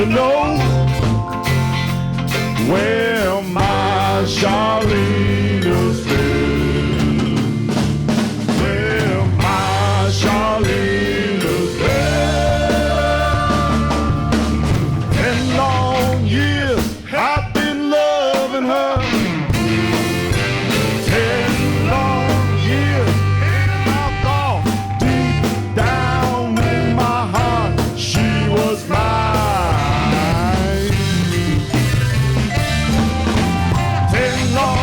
know where my Charlene's been. Where my Charlene's been. 10 long years I've been loving her. 10 long years, and I thought deep down in my heart she was mine. 10 long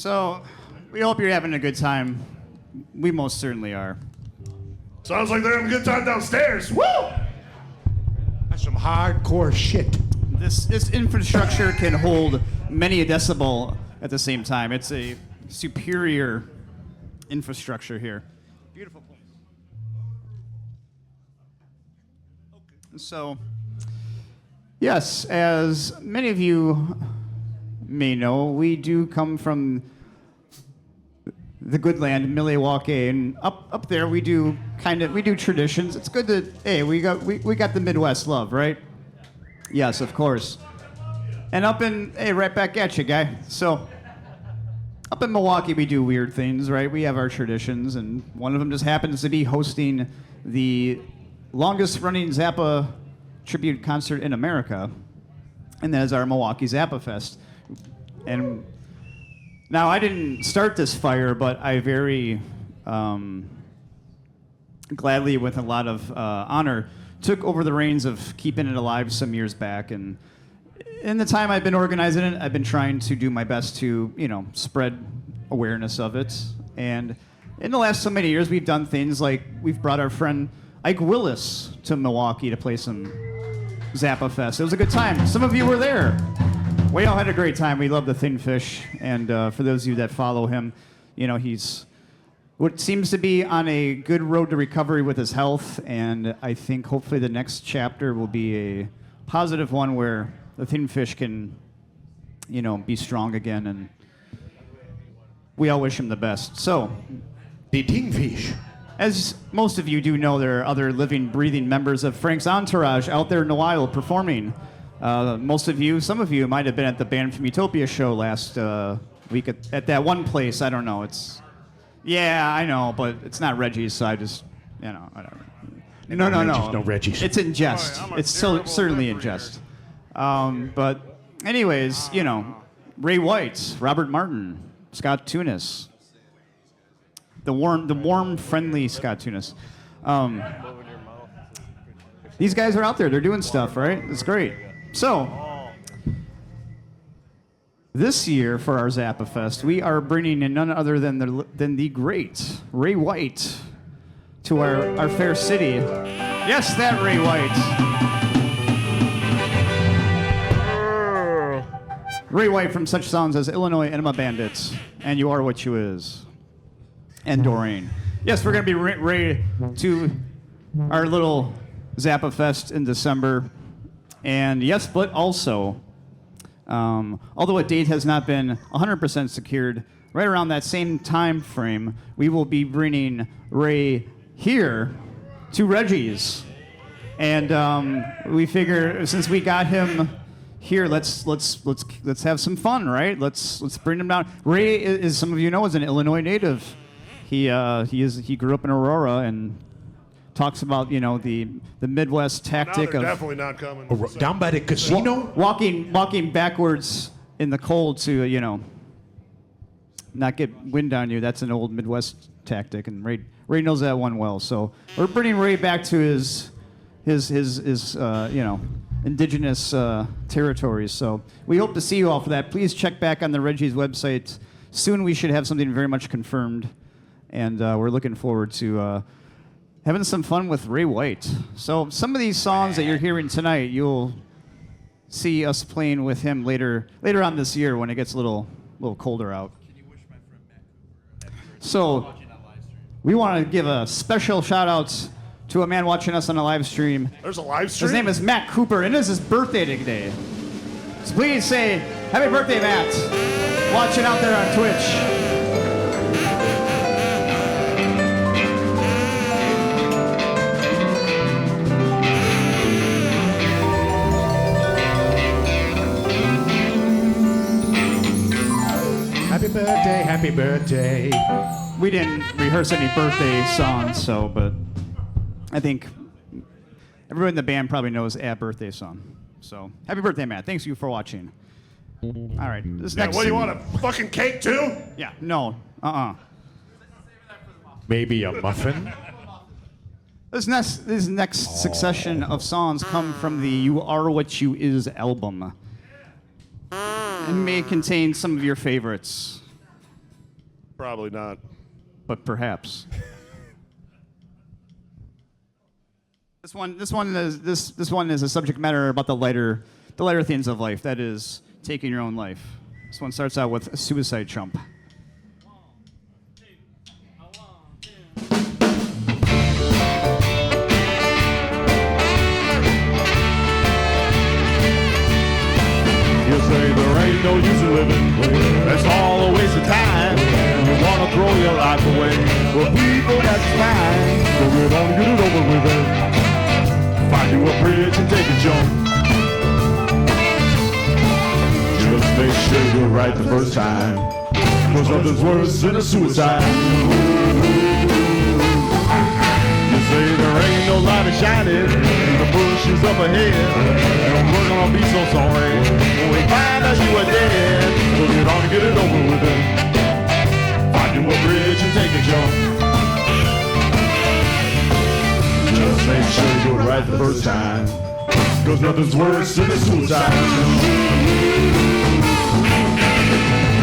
So, we hope you're having a good time. We most certainly are. Sounds like they're having a good time downstairs. Woo! That's some hardcore shit. This infrastructure can hold many a decibel at the same time. It's a superior infrastructure here. Beautiful place. Okay. So, yes, as many of you may know, we do come from the good land, Milwaukee, and up there we do traditions. It's good that we got the Midwest love, right? Yes, of course. And right back at you, guy. So, up in Milwaukee, we do weird things, right? We have our traditions, and one of them just happens to be hosting the longest-running Zappa tribute concert in America, and that is our Milwaukee Zappafest. And now, I didn't start this fire, but I very gladly, with a lot of honor, took over the reins of keeping it alive some years back. And in the time I've been organizing it, I've been trying to do my best to, spread awareness of it. And in the last so many years, we've done things like we've brought our friend Ike Willis to Milwaukee to play some Zappafest. It was a good time. Some of you were there. We all had a great time. We love the Thing-Fish. And for those of you that follow him, he's what seems to be on a good road to recovery with his health, and I think hopefully the next chapter will be a positive one where the Thing-Fish can, be strong again, and we all wish him the best. So, The Thing-Fish. as most of you do know, there are other living, breathing members of Frank's entourage out there in the wild performing. Some of you might have been at the Band from Utopia show last week at that one place. I don't know. Yeah, I know, but it's not Reggie's, so I just, whatever. No. No Reggies. It's in jest. It's certainly in jest. But anyways, Ray White, Robert Martin, Scott Tunis, the warm, friendly Scott Tunis. These guys are out there. They're doing stuff, right? It's great. So, this year, for our Zappafest, we are bringing in none other than the great Ray White to our fair city. Yes, that Ray White. Ray White from such songs as Illinois Enema Bandits and You Are What You Is and Doreen. Yes, we're going to be Ray to our little Zappafest in December. And yes, but also... although a date has not been 100% secured, right around that same time frame, we will be bringing Ray here to Reggies, and we figure since we got him here, let's have some fun, right? Let's bring him down. Ray, is some of you know, is an Illinois native. He grew up in Aurora and talks about the Midwest tactic they're of definitely not coming. Down by the casino? walking backwards in the cold to not get wind on you. That's an old Midwest tactic, and Ray knows that one well. So we're bringing Ray back to his indigenous territories. So we hope to see you all for that. Please check back on the Reggie's website. Soon we should have something very much confirmed, and we're looking forward to having some fun with Ray White. So some of these songs that you're hearing tonight, you'll see us playing with him later on this year when it gets a little colder out. Can you wish my friend Matt Cooper happy birthday? So we want to give a special shout out to a man watching us on a live stream. There's a live stream? His name is Matt Cooper, and it is his birthday today. So please say happy birthday, Matt. Watching out there on Twitch. Happy birthday. We didn't rehearse any birthday songs, but I think everyone in the band probably knows a birthday song. So, happy birthday, Matt. Thanks you for watching. All right, this next... What, do you want a fucking cake, too? Yeah, no. Maybe a muffin? This next succession of songs come from the You Are What You Is album. And may contain some of your favorites. Probably not. but perhaps. This one is a subject matter about the lighter things of life. That is taking your own life. This one starts out with a suicide chump. You say there ain't no use in living, that's all a waste of time. You wanna throw your life away, well people that's fine. So get on, get it over with it. Find you a bridge and take a jump. Just make sure you're right the first time, cause nothing's worse than a suicide. You say there ain't no light shining, the bush is up ahead, and we're gonna be so sorry when we find out you are dead. So get on and get it over with it. Find you a bridge and take a jump. Just make sure you're right the first time, cause nothing's worse than a suicide.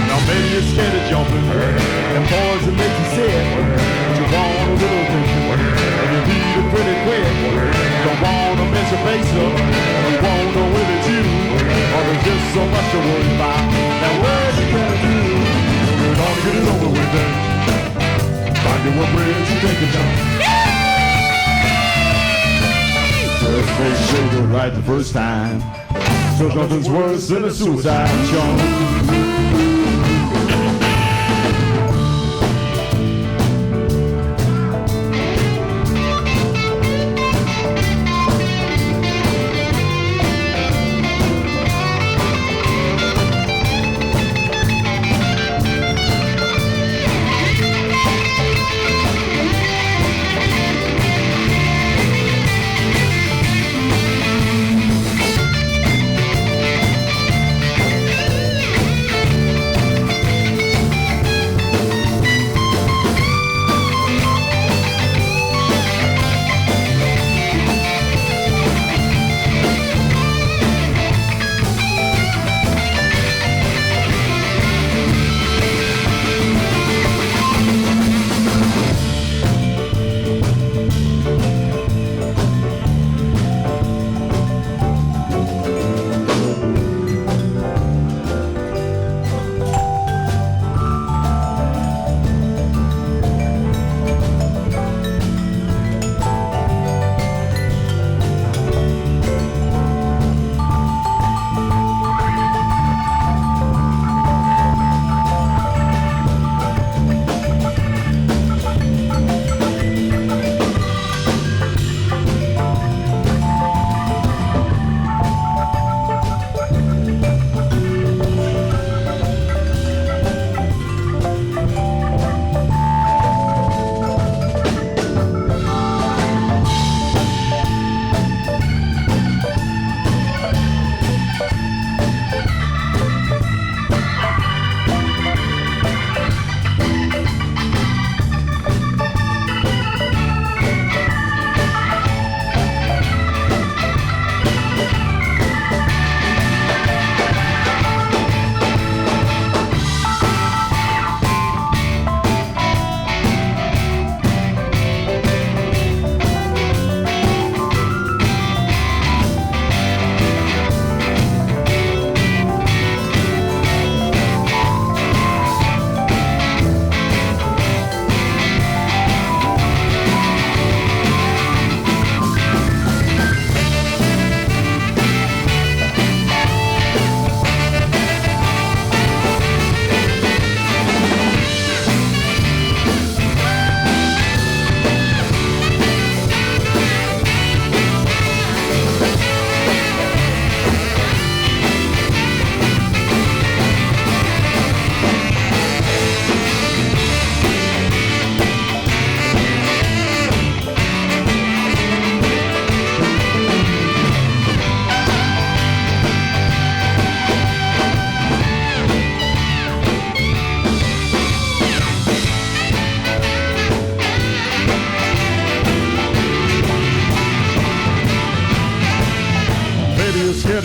Now maybe you're scared of jumping, and poison makes you sick, but you want a little attention, and you need it pretty quick. Don't want to mess your face up, you won't know if it's you, or there's just so much to worry about. Now what you gonna do? We're gonna get it over with it. Find you a bridge and take a jump. Just make sure you're right the first time, so nothing's worse than a suicide jump.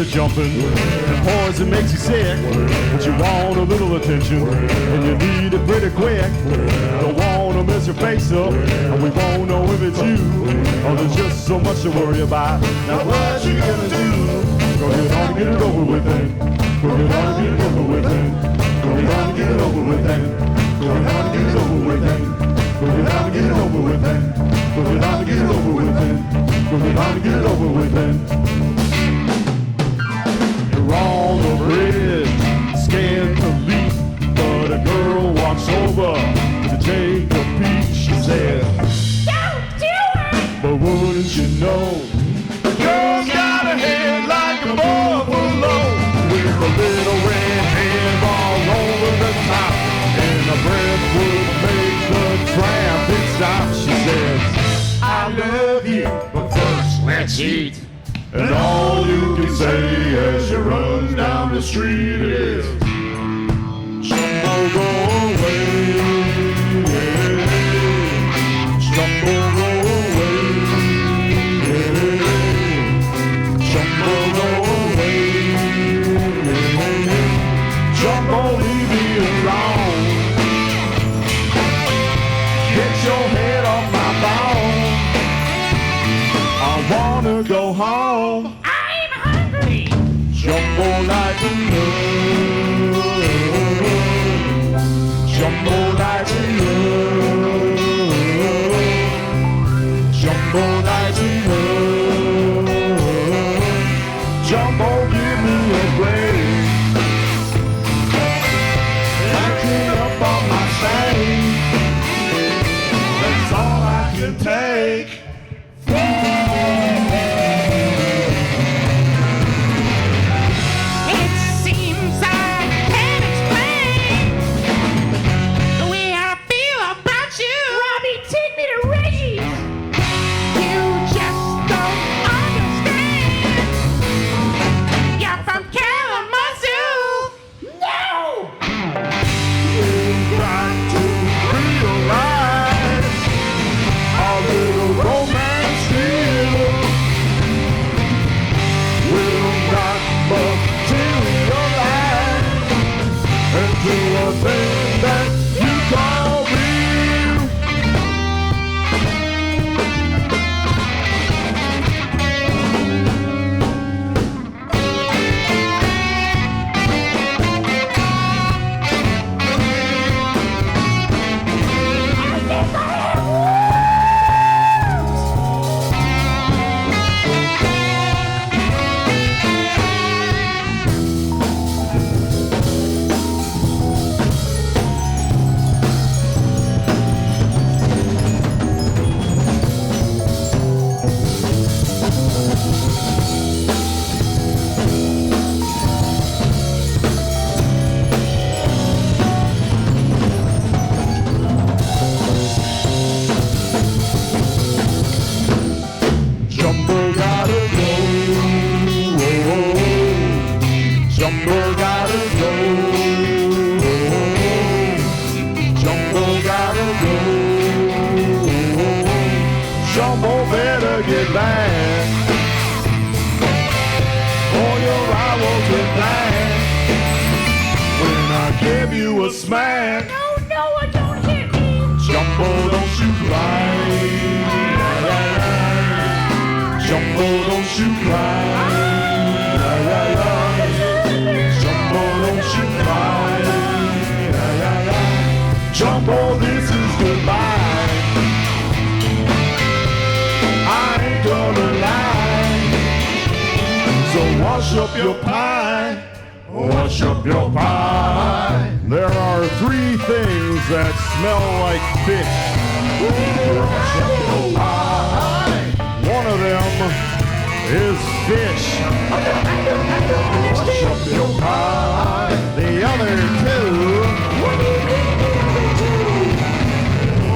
Jumping, and poison it makes you sick, but you want a little attention, and you need it pretty quick. Don't want to mess your face up, and we won't know if it's you, or there's just so much to worry about. Now what you gonna do? Go get on and get it over with then. Go get on and get it over with then. Go get on and get it over with then. Go get on and get it over with then. Go get on and get it over with then. Go get on and get it over with then. Go get on and get it over with then. You're on the bridge, scared to leap, but a girl walks over to take a peek. She said, "Don't do it!" But wouldn't you know, a girl's got a head like a buffalo, with a little red hair all over the top, and a breath would make the traffic stop. She says, "I love you, but first let's eat." And all you can say as you run down the street is, "Jumbo, go away, Jumbo, go away, Jumbo, go away, Jumbo, leave me alone. Get your head off my bone. I wanna go home. I'm hungry. Jumbo like a love. Jumbo like a love. Jumbo like a love. Jumbo, give me a break. Backing up on my stage. That's all I can take. Take me to Reggies. You just don't understand. You're from Kalamazoo. No! You've got to realize our little romance here will not materialize into a thing that you call real. Jumbo gotta go. Jumbo gotta go. Jumbo gotta go. Jumbo better get back, or your eye will get black when I give you a smack. No, I don't hit me. Jumbo, don't you cry. Jumbo, don't you cry. Jumbo, don't you cry. Jumbo, this is goodbye. I ain't gonna lie. So wash up your pie. Wash up your pie. There are 3 things that smell like fish. Wash up your pie. One of them is fish. Wash up your pie. The other 2.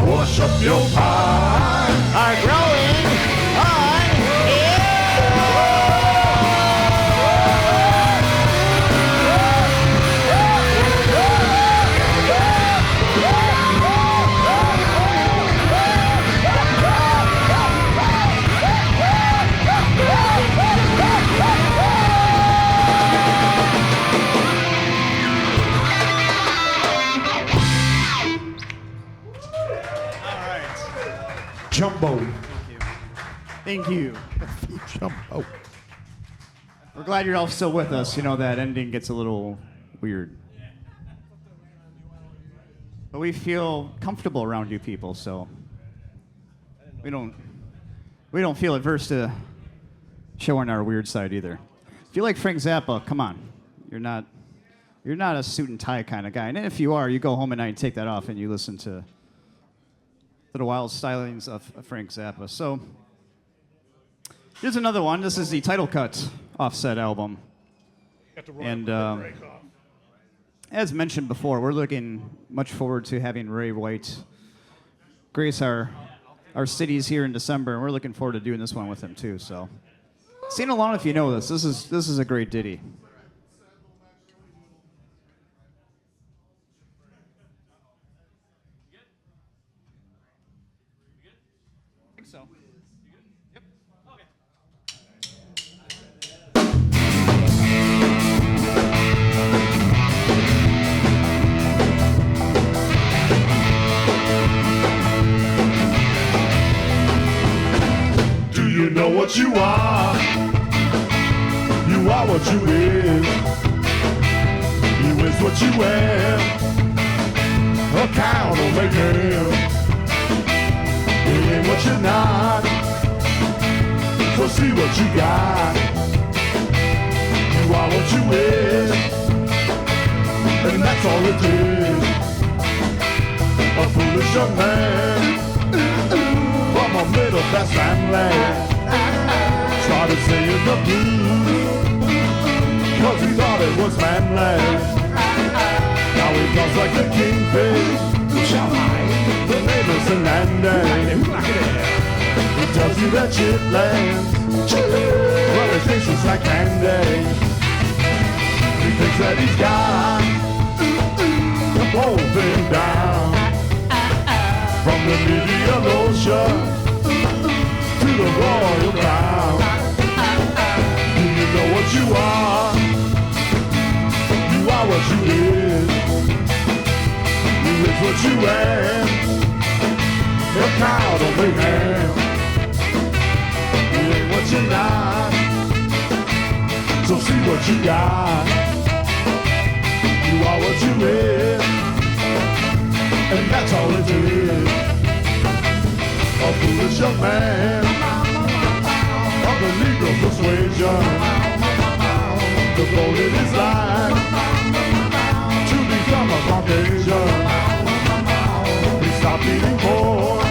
Wash up your pie. Are growing on Jumbo. Thank you. Jumbo. We're glad you're all still with us. You know, that ending gets a little weird. But we feel comfortable around you people, so we don't feel adverse to showing our weird side either. If you like Frank Zappa, come on. You're not a suit and tie kind of guy. And if you are, you go home at night and take that off and you listen to Little Wild Stylings of Frank Zappa. So here's another one. This is the title cut Offset album. And as mentioned before, we're looking much forward to having Ray White grace our cities here in December, and we're looking forward to doing this one with him too. So sing along if you know this. This is a great ditty. So. Yep. Okay. Do you know what you are? You are what you is. You is what you am. A cow don't make him. You ain't what you're not. So see what you got. You are what you is. And that's all it is. A foolish young man from a middle class family started singing the blues cause he thought it was manly. Now he talks like the Thing-Fish, the neighbors in Andy. He tells you that shit lands, well it tastes just like candy. He thinks that he's got the whole thing down, from the Indian Ocean to the Royal Crown. Do you know what you are? You are what you is. You is what you am. You're proud of a man. You ain't what you're not. So see what you got. You are what you is. And that's all it is. A foolish young man of the Negro persuasion devoted his life to become a Caucasian. He stopped eating corn.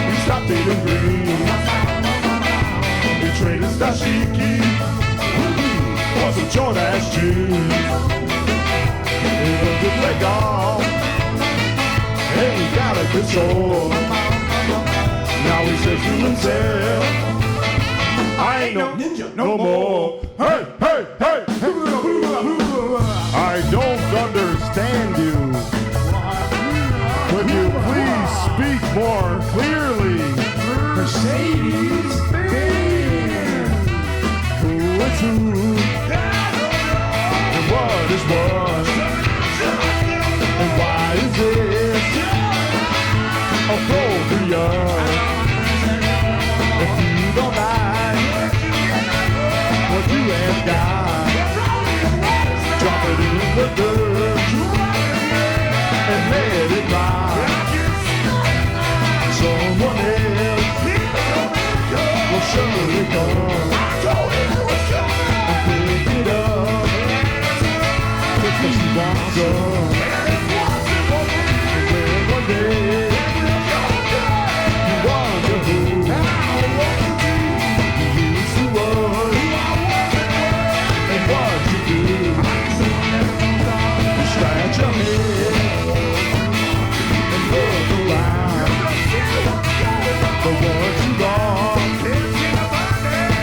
He stopped eating green. He traded dashiki for some short ass jeans. He learned to play golf. And he got a good soul. Now he says to himself, I ain't no ninja no more. Hey, hey, hey, I don't understand you. Would you please speak more clearly? Mercedes-Benz. Who is who? And what is what? And why is this a phobia? If you don't like what you have got, drop it in the dirt and let it ride. Someone else will surely come and pick it up because she wants some. And one day you wonder who you used to was and what you do. You scratch your head and look around. The ones you lost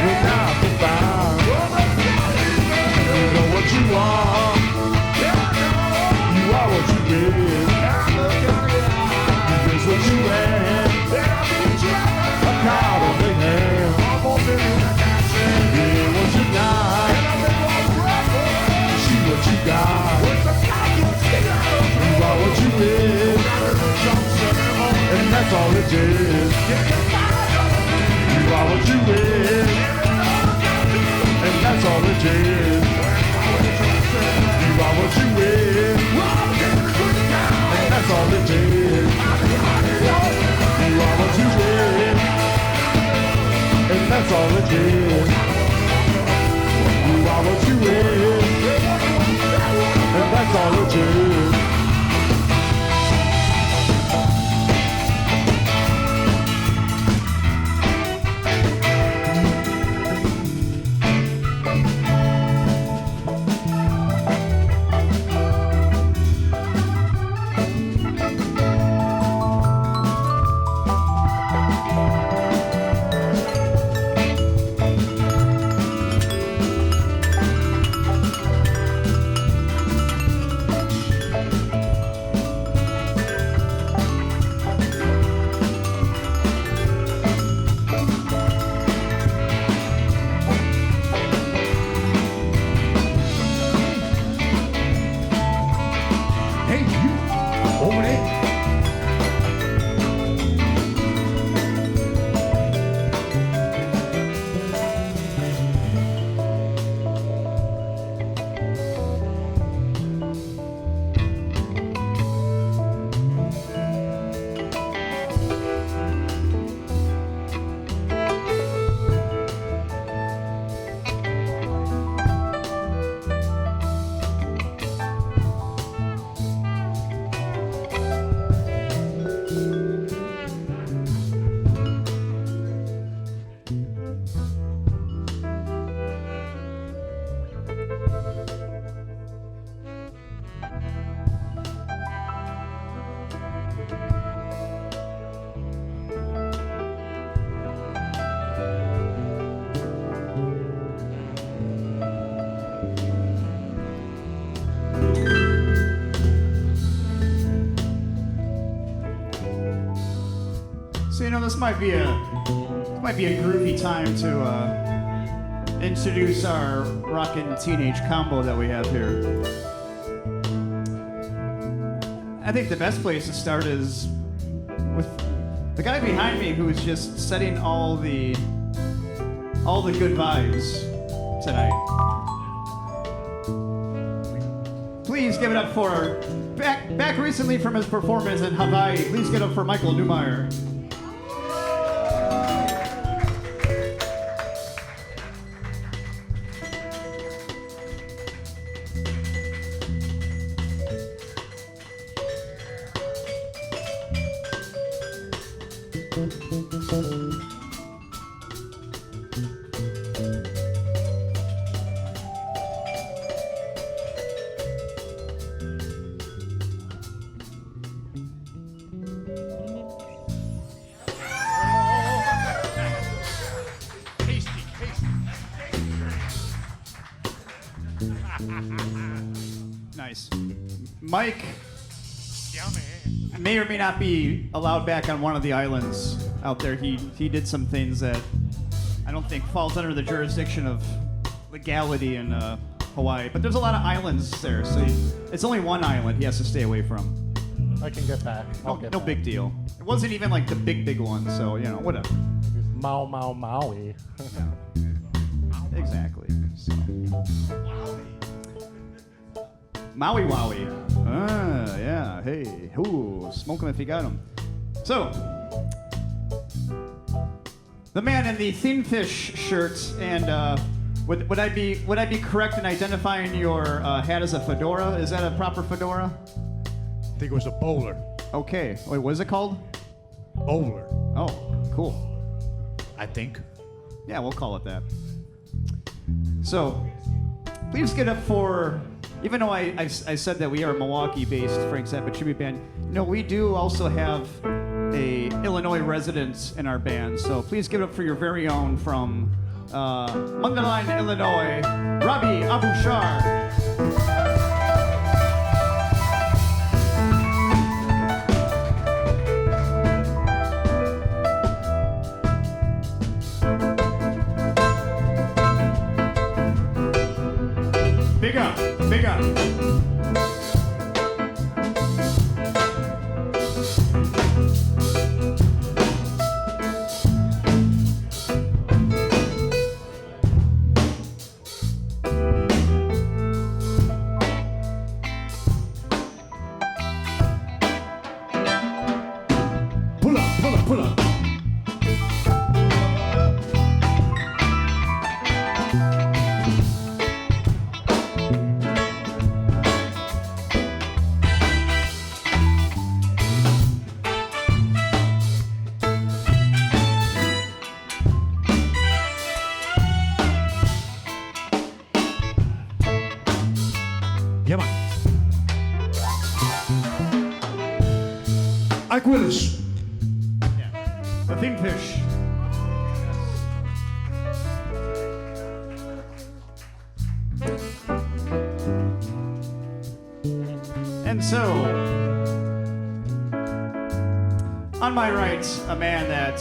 will not be found. You know what you want. this might be a groovy time to introduce our rockin' teenage combo that we have here. I think the best place to start is with the guy behind me who is just setting all the good vibes tonight. Please give it up for back recently from his performance in Hawaii. Please give it up for Michael Newmeyer. Nice. Mike may or may not be allowed back on one of the islands out there. He did some things that I don't think falls under the jurisdiction of legality in Hawaii. But there's a lot of islands there, so it's only one island he has to stay away from. I can get back. No big deal. It wasn't even like the big one, so whatever. Maui. Exactly. So. Maui Wowie. Ah, yeah. Hey. Ooh, smoke him if you got him. So, the man in the Thing-Fish shirt, and would I be correct in identifying your hat as a fedora? Is that a proper fedora? I think it was a bowler. Okay. Wait, what is it called? Bowler. Oh, cool. I think. Yeah, we'll call it that. So, please get up for. Even though I said that we are a Milwaukee-based Frank Zappa tribute band, we do also have a Illinois resident in our band. So please give it up for your very own from Mundelein, Illinois, Robbie Abushar. Big up. Big up. Pull up, pull up, pull up. Come on. Ike Willis. Yeah. The Thing-Fish. And so, on my right, a man that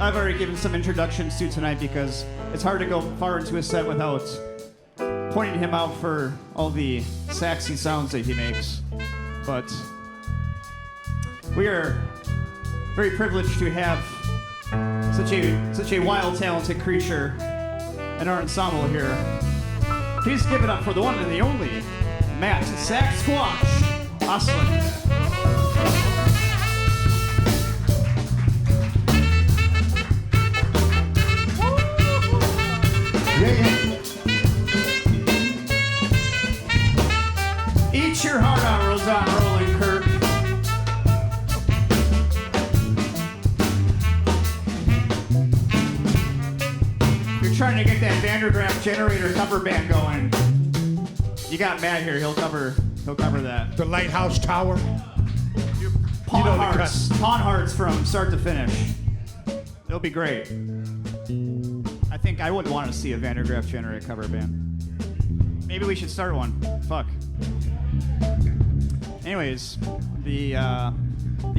I've already given some introductions to tonight because it's hard to go far into a set without pointing him out for all the saxy sounds that he makes. But we are very privileged to have such a wild, talented creature in our ensemble here. Please give it up for the one and the only Matt Sax Squash Oslin. Eat your heart out, Roseanne Rolling Kirk. You're trying to get that Vandergraaf generator cover band going. You got Matt here. He'll cover that. The Lighthouse Tower. Pawn Hearts from start to finish. It'll be great. I think I would want to see a Vandergraaf generator cover band. Maybe we should start one. Fuck. Anyways, the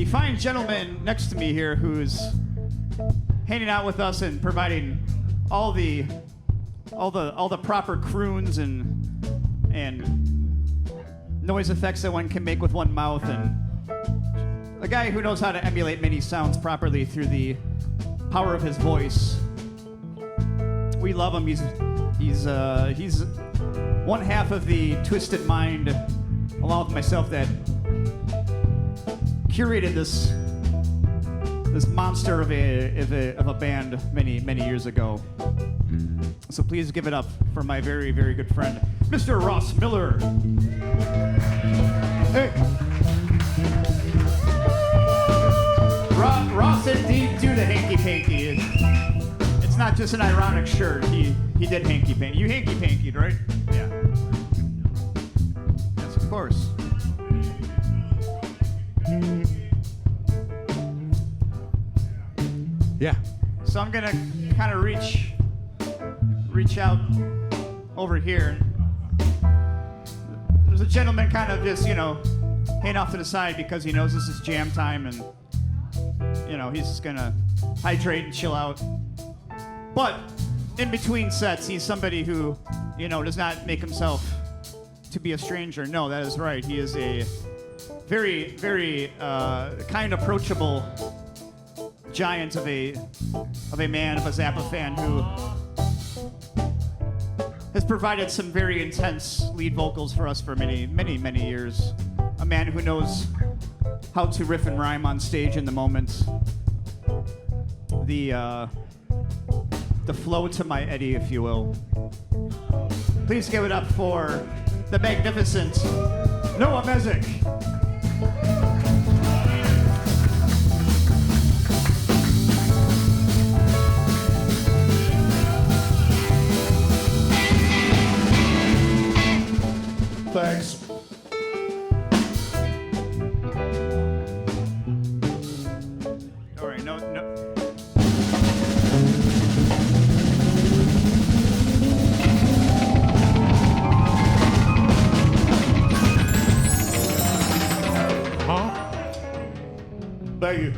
fine gentleman next to me here, who's hanging out with us and providing all the proper croons and noise effects that one can make with one mouth, and a guy who knows how to emulate many sounds properly through the power of his voice. We love him. He's one half of the Twisted Mind, along with myself, that curated this monster of a band many years ago. So please give it up for my very, very good friend, Mr. Ross Miller. Hey. Ross indeed do the hanky-panky. It's not just an ironic shirt. He did hanky-panky. You hanky-pankied, right? Yeah. Yes, of course. Yeah. So I'm gonna kind of reach out over here. There's a gentleman kind of just, hanging off to the side because he knows this is jam time, and he's just gonna hydrate and chill out. But in between sets, he's somebody who, does not make himself to be a stranger. No, that is right. He is a very, very kind, approachable giant of a man, of a Zappa fan who has provided some very intense lead vocals for us for many, many, many years. A man who knows how to riff and rhyme on stage in the moment. The flow to my Eddie, if you will. Please give it up for the magnificent Noah Mezek. Thanks. All right, no. Huh? Thank you.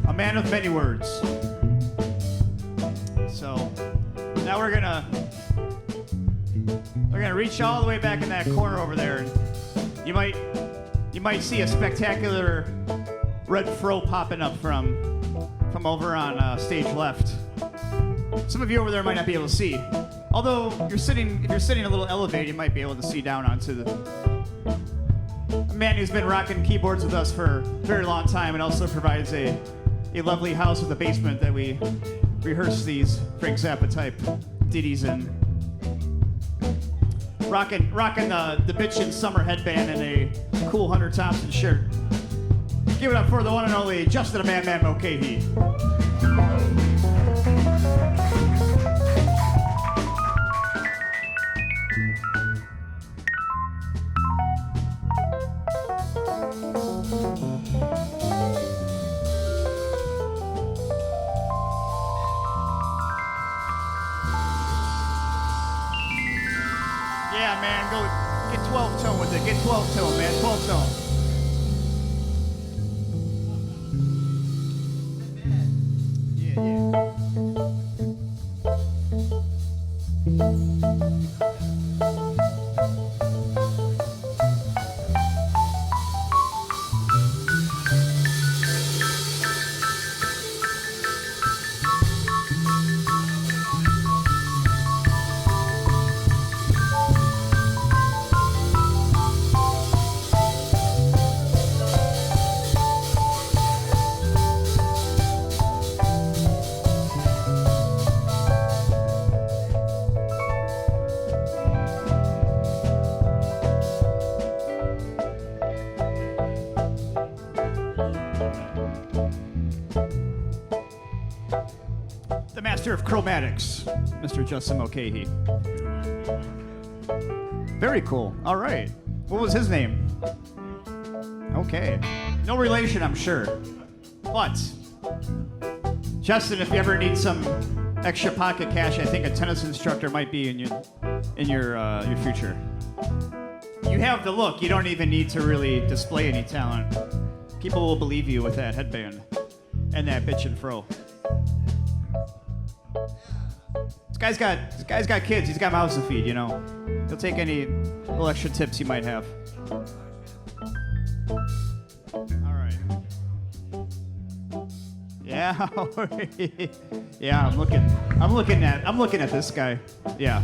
A man of many words. So now we're gonna reach all the way back in that corner over there, and you might see a spectacular red fro popping up from over on stage left. Some of you over there might not be able to see. Although if you're sitting a little elevated, you might be able to see down onto a man who's been rocking keyboards with us for a very long time and also provides a lovely house with a basement that we rehearse these Frank Zappa type ditties in. Rocking the bitchin' summer headband and a cool Hunter Thompson shirt. Give it up for the one and only Justin the Man Mulcahy. Yeah, man, go get 12 tone with it. Get 12 tone, man. 12 tone. The master of chromatics, Mr. Justin Mulcahy. Very cool. All right. What was his name? Okay. No relation, I'm sure. But, Justin, if you ever need some extra pocket cash, I think a tennis instructor might be in in your future. You have the look. You don't even need to really display any talent. People will believe you with that headband and that bitch and fro. This guy's got kids. He's got mouths to feed. You know, he'll take any little extra tips you might have. All right. Yeah. Yeah. I'm looking at this guy. Yeah.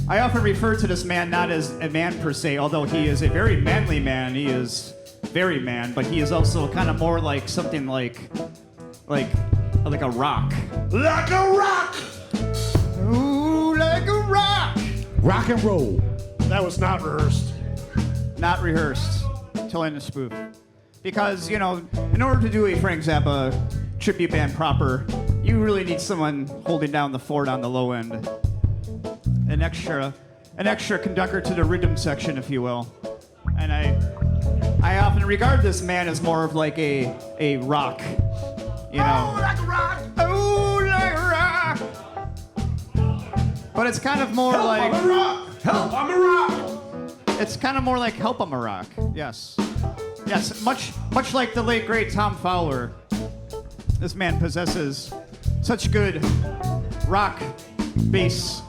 I often refer to this man not as a man per se, although he is a very manly man. He is very man, but he is also kind of more like something like a rock. Like a rock! Ooh, like a rock! Rock and roll. That was not rehearsed. Not rehearsed. Till in the spoof. Because, you know, in order to do a Frank Zappa tribute band proper, you really need someone holding down the fort on the low end. An extra conductor to the rhythm section, if you will. And I often regard this man as more of like a rock. You know. Oh, like a rock! Oh, like a rock! But it's kind of more Help, like... I'm a rock! Help, I'm a rock! It's kind of more like Help I'm a Rock. Yes. Yes, much like the late, great Tom Fowler. This man possesses such good rock bass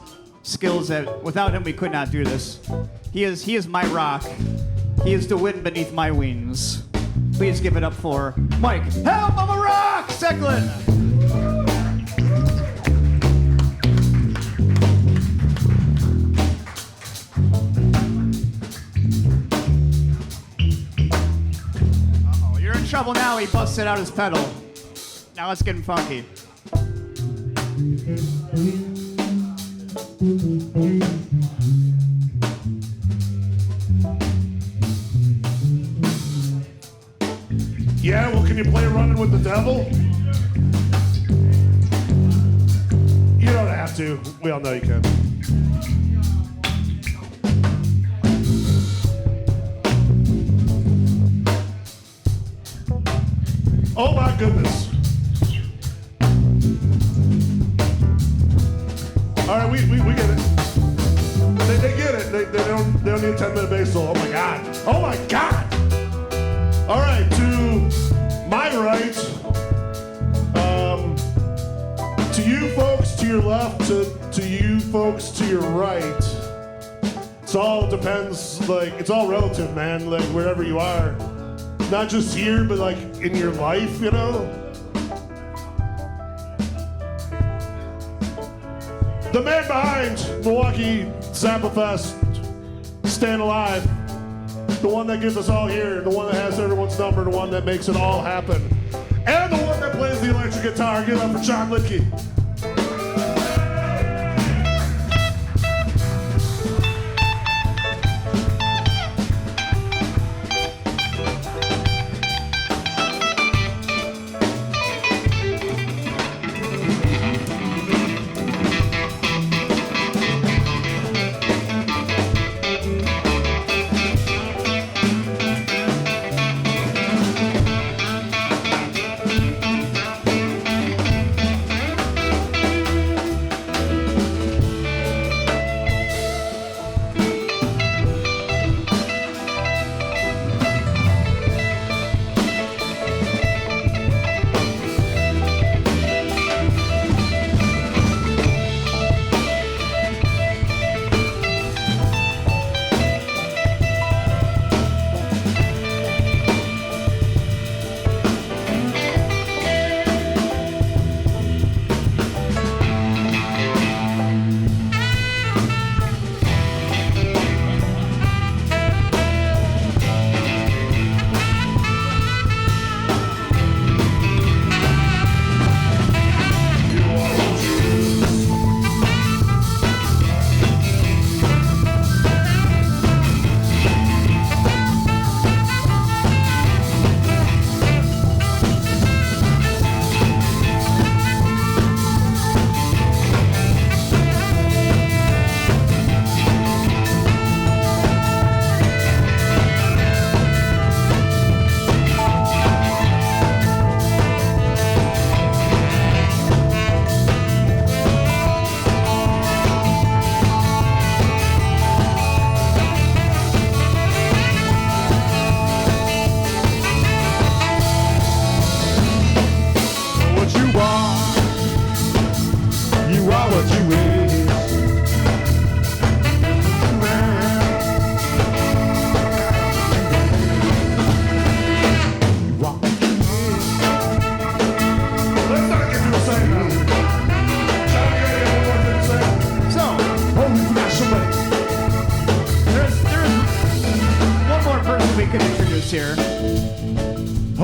skills that without him we could not do this. He is my rock. He is the wind beneath my wings. Please give it up for Mike. Help, I'm a rock! Secklin! Uh-oh, you're in trouble now. He busted out his pedal. Now it's getting funky. Yeah, well, can you play Running with the Devil? You don't have to. We all know you can. Oh my goodness. All right, we get it. They get it. They don't need a 10-minute bass solo. Oh my God. Oh my God. All right, to my right, to you folks to your left, to you folks to your right. It's all depends, like, it's all relative, man, like, wherever you are. Not just here, but, like, in your life, you know? The man behind Milwaukee Zappafest, Stand Alive. The one that gets us all here, the one that has everyone's number, the one that makes it all happen. And the one that plays the electric guitar. Give it up for John Lidke.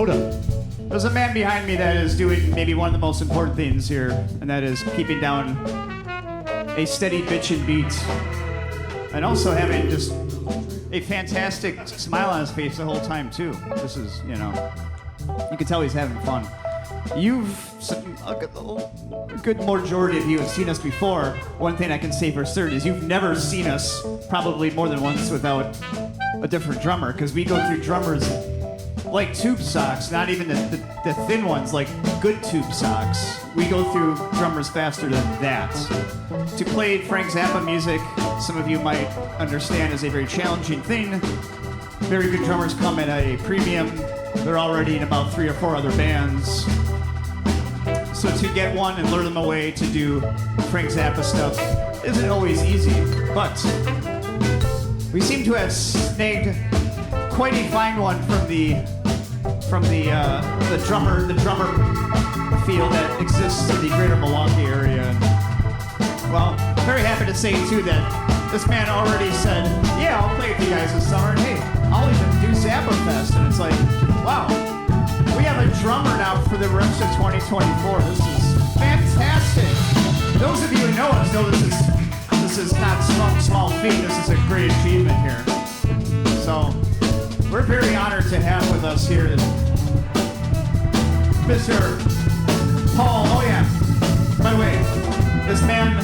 hold up. There's a man behind me that is doing maybe one of the most important things here, and that is keeping down a steady bitchin' beat, and also having just a fantastic smile on his face the whole time too. This is, you can tell he's having fun. A good majority of you have seen us before. One thing I can say for certain is you've never seen us probably more than once without a different drummer, because we go through drummers like tube socks, not even the thin ones, like good tube socks. We go through drummers faster than that. To play Frank Zappa music, some of you might understand, is a very challenging thing. Very good drummers come at a premium. They're already in about 3 or 4 other bands. So to get one and lure them away to do Frank Zappa stuff isn't always easy, but we seem to have snagged quite a fine one from the drummer field that exists in the greater Milwaukee area. Well, very happy to say too that this man already said, yeah, I'll play with you guys this summer, and hey, I'll even do Zappafest. And it's like, wow, we have a drummer now for the rest of 2024. This is fantastic. Those of you who know us know this is not some small feat. This is a great achievement here. So we're very honored to have with us here Mr. Paul. Oh yeah, by the way, this man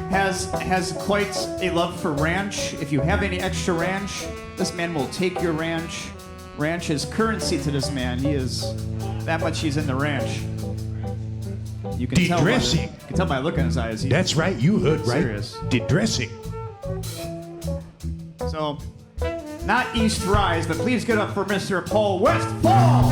has quite a love for ranch. If you have any extra ranch, this man will take your ranch. Ranch is currency to this man. He is that much. He's in the ranch. You can tell. De-dressing. You can tell by the look in his eyes. That's right. You heard right. Serious. De-dressing. So, not East Rise, but please get up for Mr. Paul Westfall.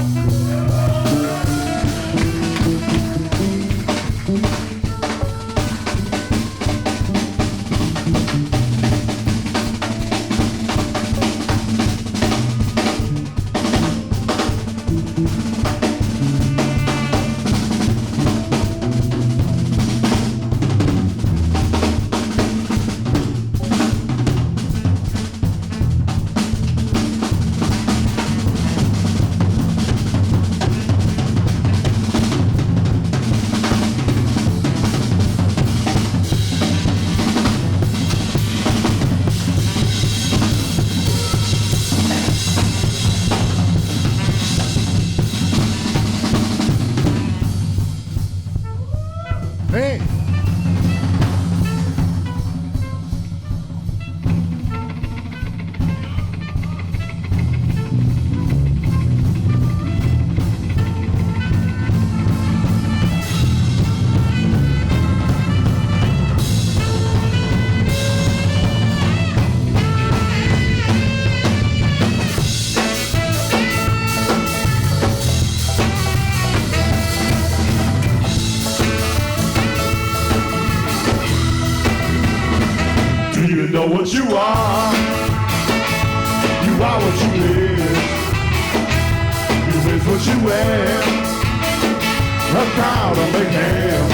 Hey. You know what you are. You are what you is. You is what you wear. A crown on the hand.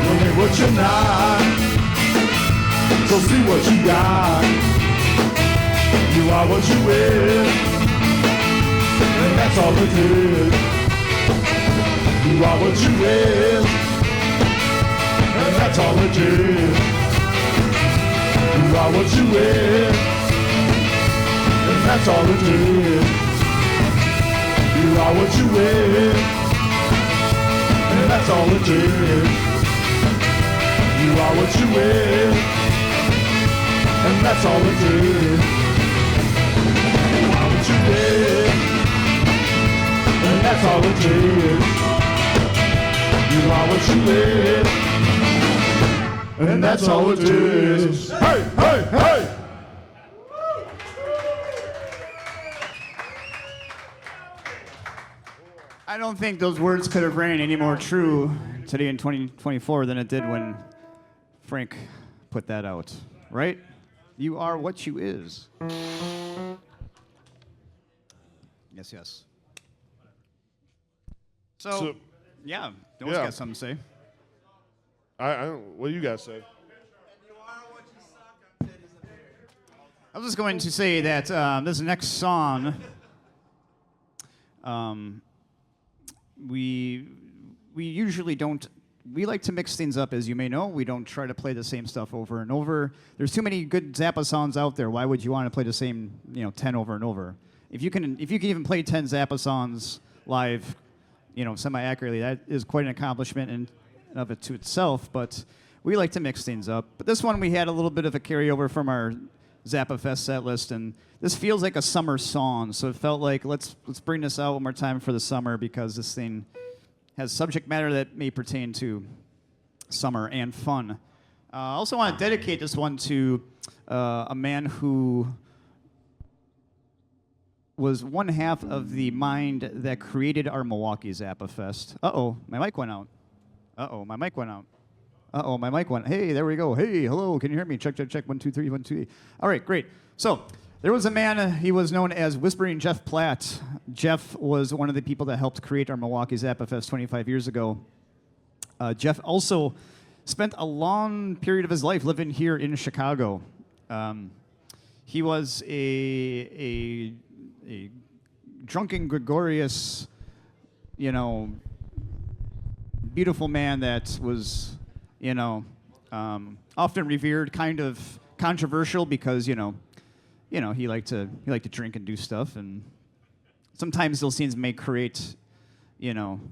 You ain't what you're not. So see what you got. You are what you is. And that's all it is. You are what you is. And that's all it is. You are what you is, and that's all it is. You are what you is, and that's all it is. You are what you is, and that's all it is. You are what you is, and that's all it is. You are what you is, and that's all it is. Hey, hey, hey! I don't think those words could have rang any more true today in 2024 than it did when Frank put that out, right? You are what you is. Yes, yes. So yeah, Noah's got something to say. I don't, what do you guys say? I was just going to say that this next song We usually don't. We like to mix things up, as you may know. We don't try to play the same stuff over and over. There's too many good Zappa songs out there. Why would you want to play the same, 10 over and over? If you can even play 10 Zappa songs live, semi-accurately, that is quite an accomplishment in and of it to itself. But we like to mix things up. But this one we had a little bit of a carryover from our Zappafest set list, and this feels like a summer song. So it felt like let's bring this out one more time for the summer, because this thing has subject matter that may pertain to summer and fun. I also want to dedicate this one to a man who was one half of the mind that created our Milwaukee Zappafest. Uh-oh, my mic went out. Uh-oh, my mic went out. Uh-oh, my mic went. Hey, there we go. Hey, hello, can you hear me? Check, check, check. 1, 2, 3, 1, 2, 3. All right, great. So there was a man, he was known as Whispering Jeff Platt. Jeff was one of the people that helped create our Milwaukee Zappafest 25 years ago. Jeff also spent a long period of his life living here in Chicago. He was a drunken, gregarious, beautiful man that was, often revered, kind of controversial because, he liked to drink and do stuff, and sometimes those scenes may create,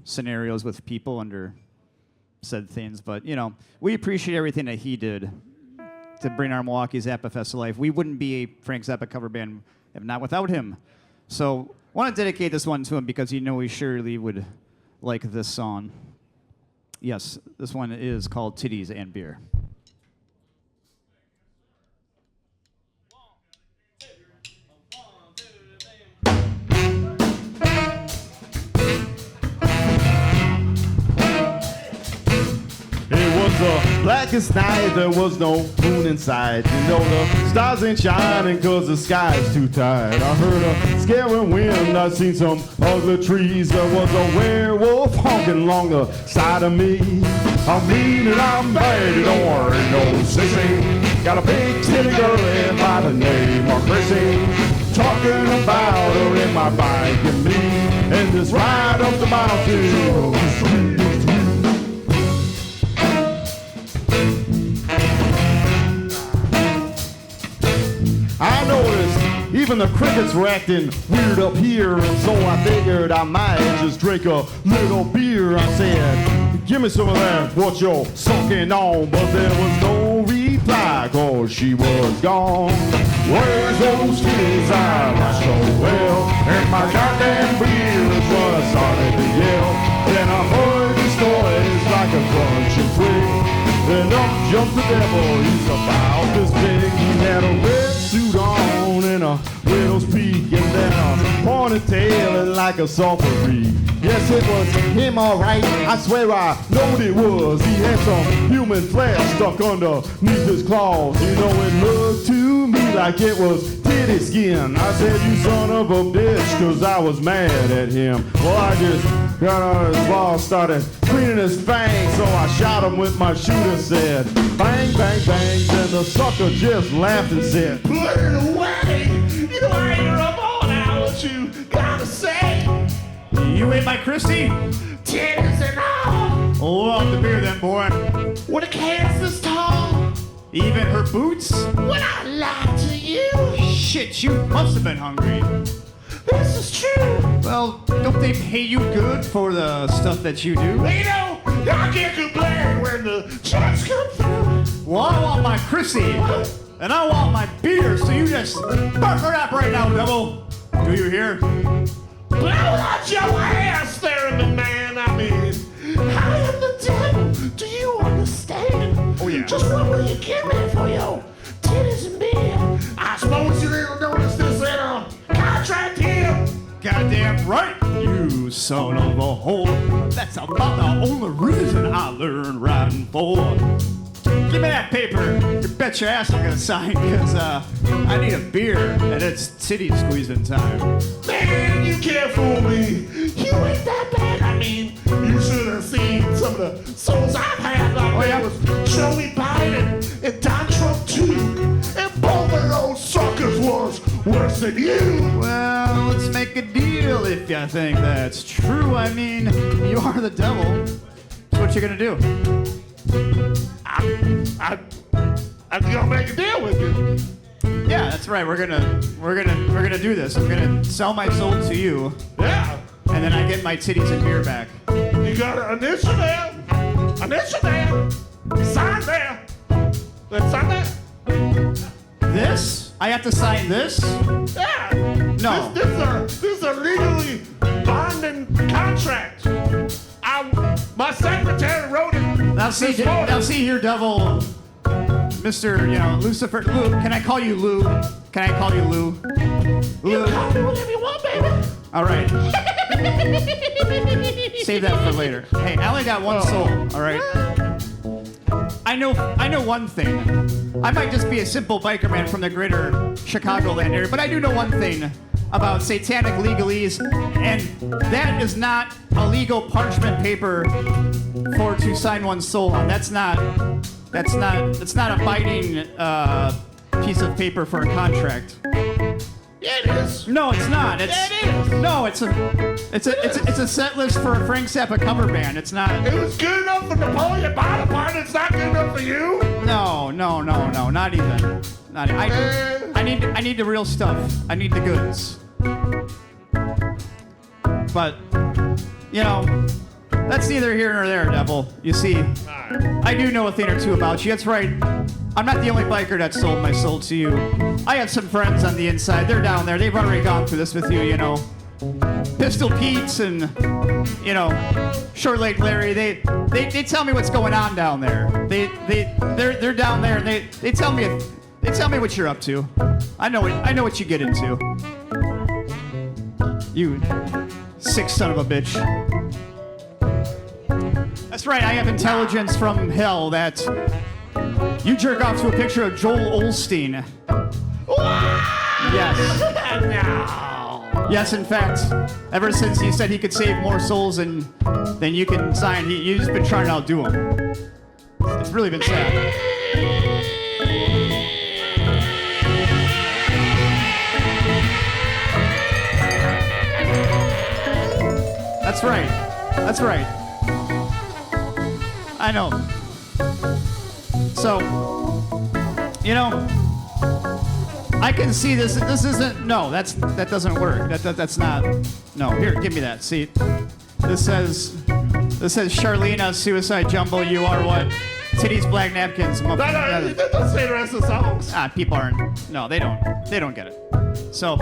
scenarios with people under said things. But we appreciate everything that he did to bring our Milwaukee Zappafest to life. We wouldn't be a Frank Zappa cover band if not without him. So I want to dedicate this one to him because he surely would like this song. Yes, this one is called Titties and Beer. It was the blackest night, there was no moon inside. The stars ain't shining cause the sky's too tight. I heard a scary wind, I seen some ugly trees. There was a werewolf honking along the side of me. I'm mean and I'm bad, you don't worry, no sissy. Got a big titty girl by the name of Chrissy. Talking about her in my bike and me. And this ride up the mountain. I noticed even the crickets were acting weird up here, and so I figured I might just drink a little beer. I said, give me some of that, what you're sucking on. But there was no reply, cause she was gone. Where's those titties I like so well? And my goddamn beer is what I started to yell. Then I heard these noise like a crunching twig. Then up jumped the devil, he's about this big. He had a red suit on and a widow's peak, and then a ponytail like a sulfur reed. Yes, it was him, alright. I swear I knowed it was. He had some human flesh stuck underneath his claws. It looked to me like it was titty skin. I said, you son of a bitch, cause I was mad at him. Well, I just got on his ball, started cleaning his fangs, so I shot him with my shooter, said, bang, bang, bang. Then the sucker just laughed and said, Put it away. I ain't up all now, what you gotta say? You ate my Christy? Titties and all. Love the beer then, boy. When a can's this tall, Even her boots? when I lie to you, Shit, you must have been hungry. this is true. Well, don't they pay you good for the stuff that you do? I can't complain when the checks come through. Well, I want my Chrissy, and I want my beer, so you just bark her up right now, devil. Do you hear? Blow out your ass, theremin' man. I mean, I am the devil. Do you understand? Oh, yeah. Just what will you give me for your titties and beer? I suppose you didn't notice this in a contract here. Goddamn right, you son of a whore. That's about the only reason I learned riding for. Give me that paper. You bet your ass I'm gonna sign, because I need a beer, and it's titty squeezing time. Man, you can't fool me. You ain't that bad. I mean, you should have seen some of the souls I've had. Like yeah? there was Joey Biden and Don Trump too. And both of those suckers was worse than you. Well, let's make a deal. If gotta think that's true. I mean, you are the devil. So what you gonna do? I'm gonna make a deal with you. Yeah, that's right. We're gonna do this. I'm gonna sell my soul to you, Yeah. and then I get my titties and beer back. You got an initial there. Initial there. Sign there. Let's sign there. This? I have to sign this? Yeah. No. This is a legally binding contract. My secretary wrote it. Now see here, devil, Mr. Lucifer. Lou, can I call you Lou? Can I call you Lou? You Lou. call me whatever you want, baby. All right. Save that for later. Hey, I only got one soul. All right. I know one thing. I might just be a simple biker man from the greater Chicagoland area, but I do know one thing about satanic legalese, and that is not a legal parchment paper for to sign one's soul on. That's not a binding piece of paper for a contract. Yeah, it is. No, it's not. Yeah, it is. No, it's a set list for a Frank Zappa cover band. It's not. It was good enough for Napoleon Bonaparte. It's not good enough for you. No, not even. Not even. I need the real stuff. I need the goods. But that's neither here nor there, devil. You see, I do know a thing or two about you. That's right. I'm not the only biker that sold my soul to you. I have some friends on the inside. They're down there. They've already gone through this with you, Pistol Pete's and, Short Lake Larry. They tell me what's going on down there. They're down there and they tell me what you're up to. I know what you get into. You sick son of a bitch. That's right. I have intelligence from hell that you jerk off to a picture of Joel Osteen. Yes. No. Yes, in fact, ever since he said he could save more souls than you can sign, you've just been trying to outdo him. It's really been sad. That's right. That's right. I know. So, I can see this. This isn't. No, that doesn't work. That's not. No, here, give me that. See, this says Charlena Suicide Jumble. You are what? Titties, black napkins. No, it doesn't say the rest of the songs. People aren't. No, they don't. They don't get it. So,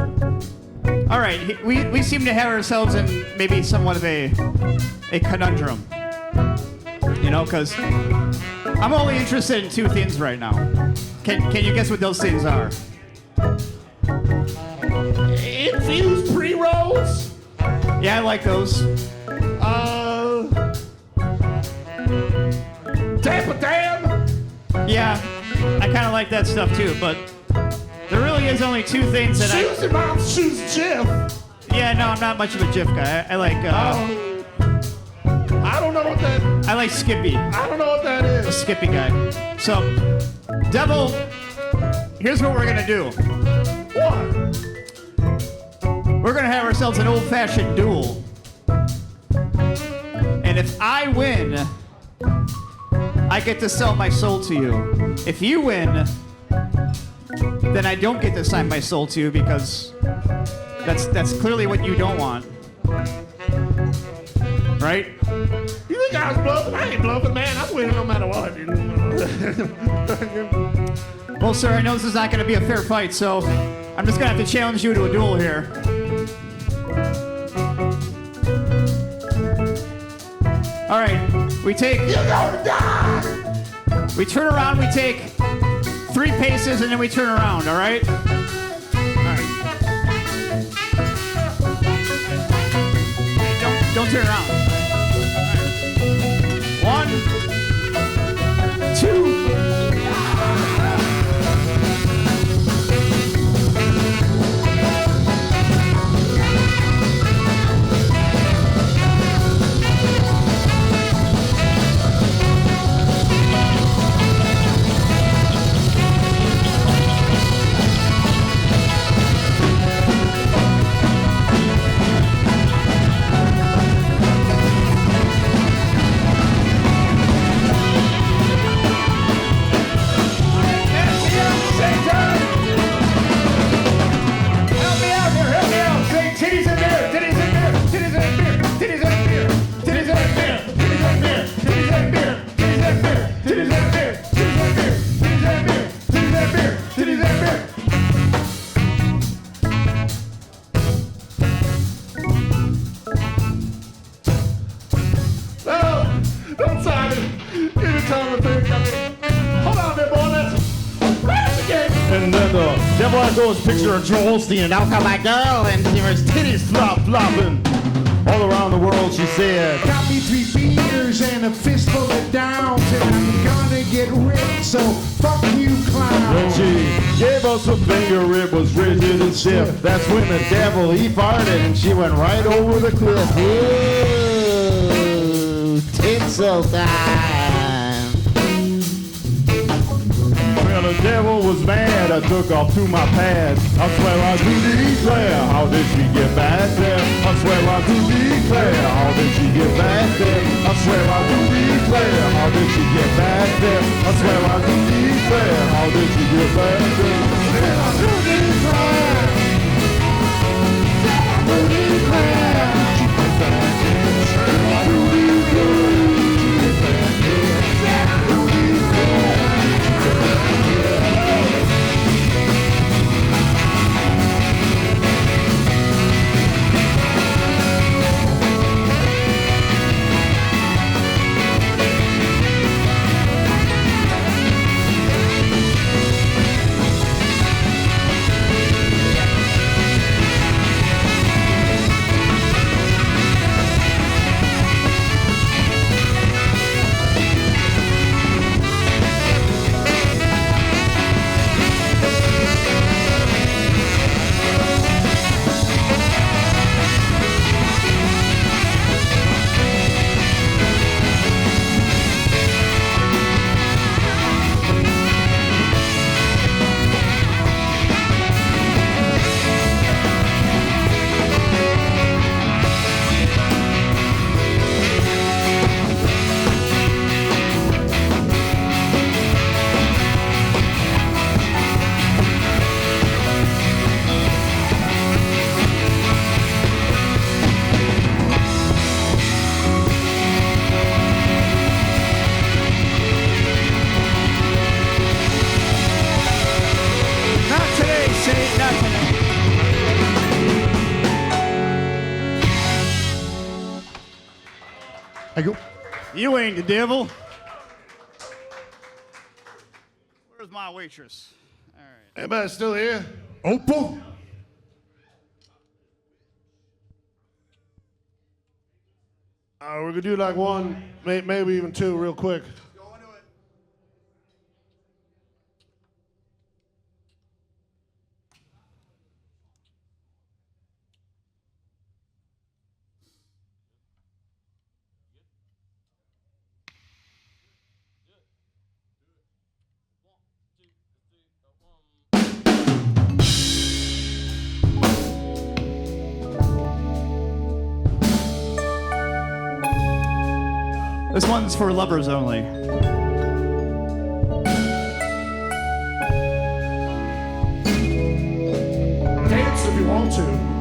all right, we seem to have ourselves in maybe somewhat of a conundrum. Because I'm only interested in two things right now. Can you guess what those things are? Infused pre-rolls. Yeah, I like those. Tampa Dam. Yeah, I kind of like that stuff too, but there really is only two things that Susie Mom's Shoes Jif. Yeah, no, I'm not much of a Jif guy. I like, I don't know what that. I like Skippy. I don't know what that A is. Skippy guy. So, Devil, here's what we're gonna do. What? We're gonna have ourselves an old-fashioned duel. And if I win, I get to sell my soul to you. If you win, then I don't get to sign my soul to you because that's clearly what you don't want. Right? You think I was bluffing? I ain't bluffing, man. I'm winning no matter what. Well, sir, I know this is not gonna be a fair fight, so I'm just gonna have to challenge you to a duel here. All right, we take. You're gonna die! We turn around, we take 3 paces, and then we turn around, all right? All right. Hey, don't turn around. All right. 1, 2. telling the thing. Hold on there, boy. Let's again. And then the devil had those picture of Joel standing out come my girl, and there was titties flopping all around the world. She said, Got me 3 beers and a fistful of downs, and I'm gonna get ripped, so fuck you, clown. when she gave us a finger, it was rigid and stiff. That's when the devil, he farted, and she went right over the cliff. Ooh, tinsel time. Well, the devil was mad. I took off to my pad. I swear I do declare, how did she get back there? I swear I do declare, how did she get back there? I swear I do declare, how did she get back there? I swear I do declare, how did she get back there? I do declare, I do declare, she get back there. I do declare, she get back there. I do declare. I go. You ain't the devil. Where's my waitress? All right. Anybody still here? Opal. We're gonna do like one, maybe even two, real quick. This one's for lovers only. Dance if you want to.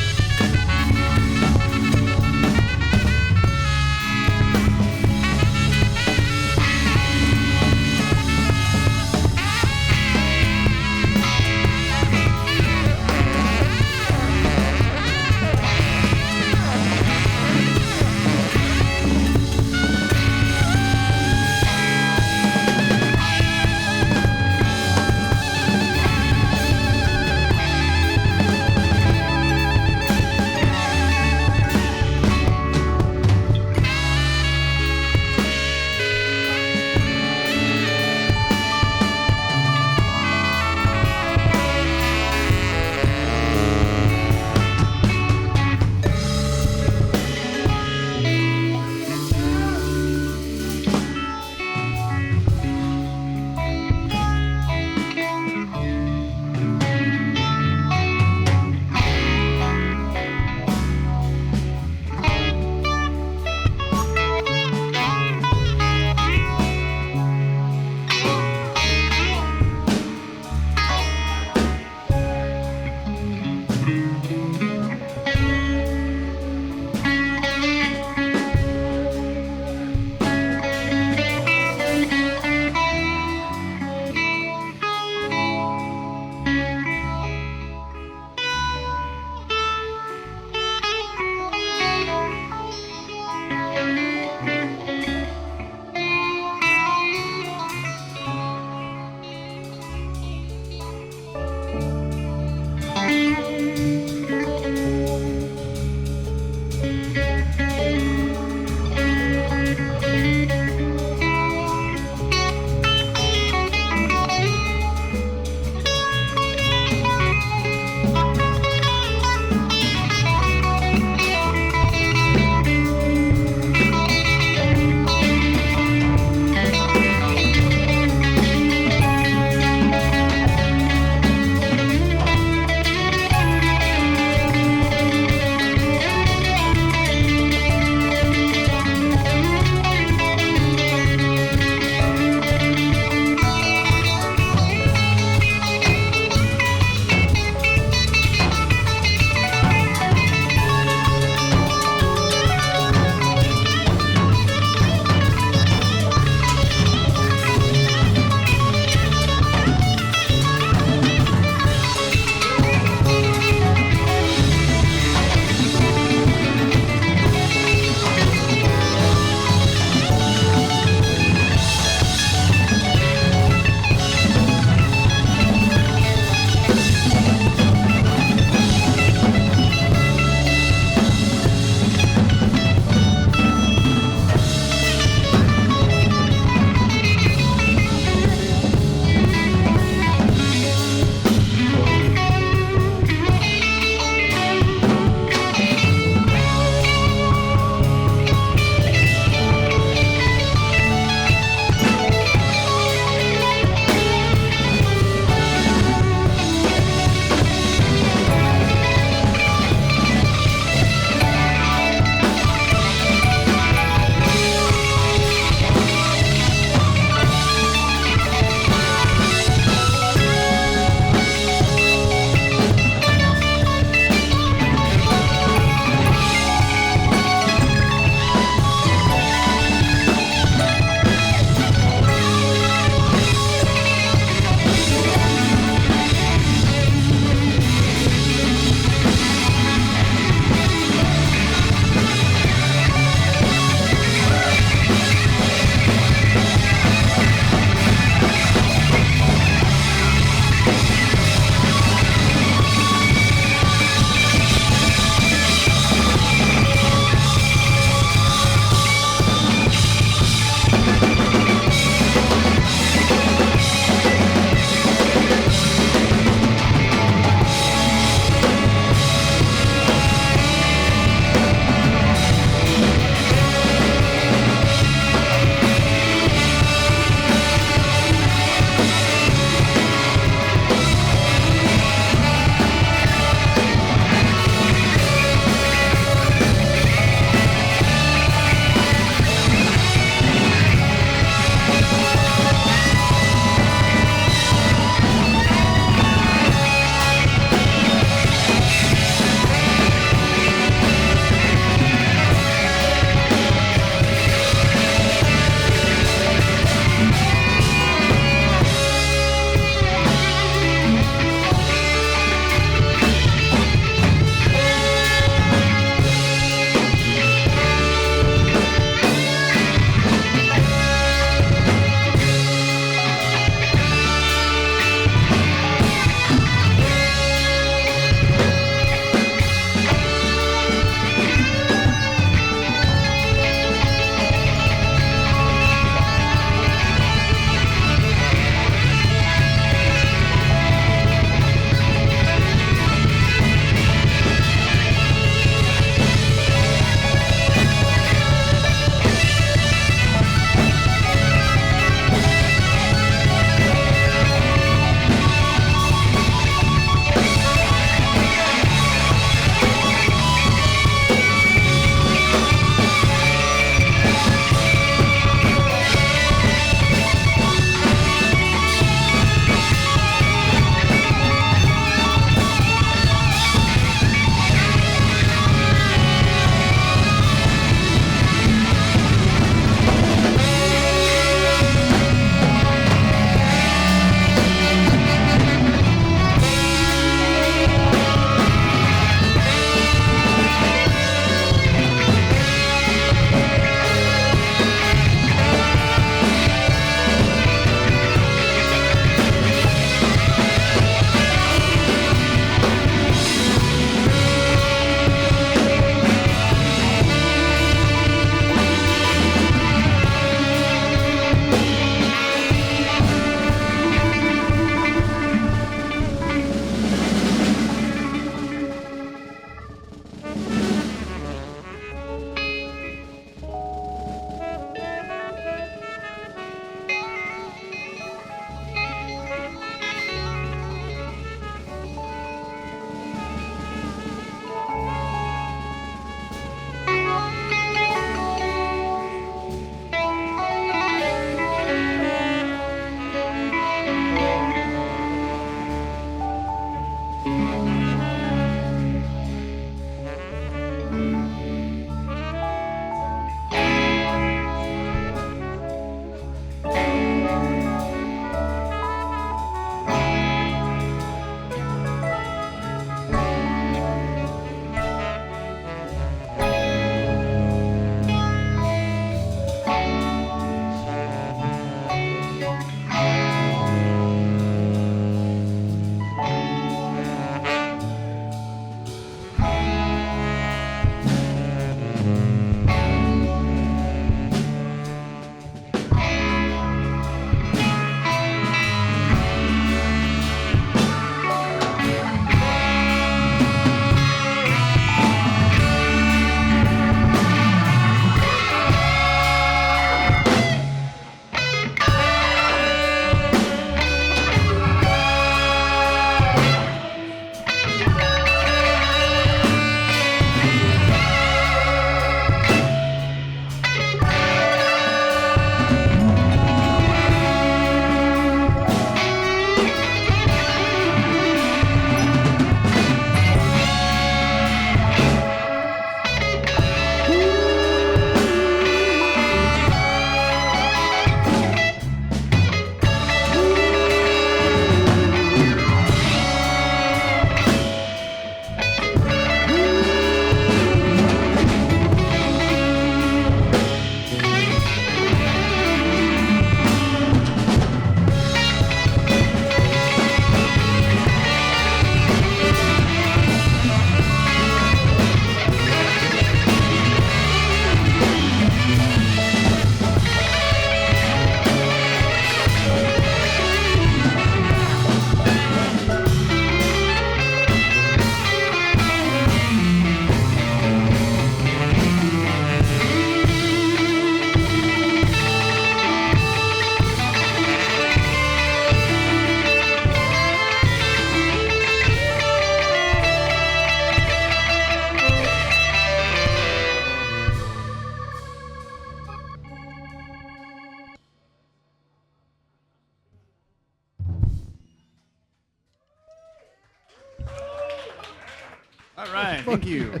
All right, thank you.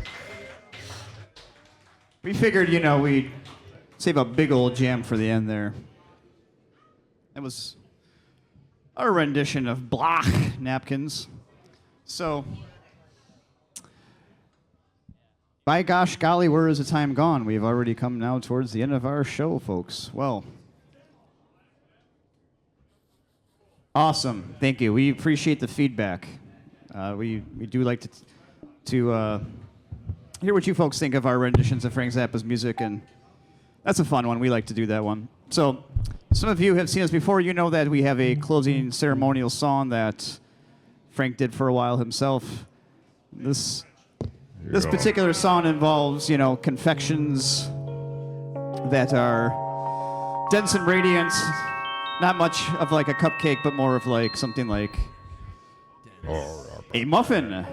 We figured, we'd save a big old jam for the end there. That was our rendition of Block Napkins. So, by gosh golly, where is the time gone? We've already come now towards the end of our show, folks. Well, awesome. Thank you. We appreciate the feedback. We do like to hear what you folks think of our renditions of Frank Zappa's music, and that's a fun one. We like to do that one. So, some of you have seen us before. You know that we have a closing ceremonial song that Frank did for a while himself. This particular song involves, confections that are dense and radiant. Not much of like a cupcake, but more of like something like a muffin.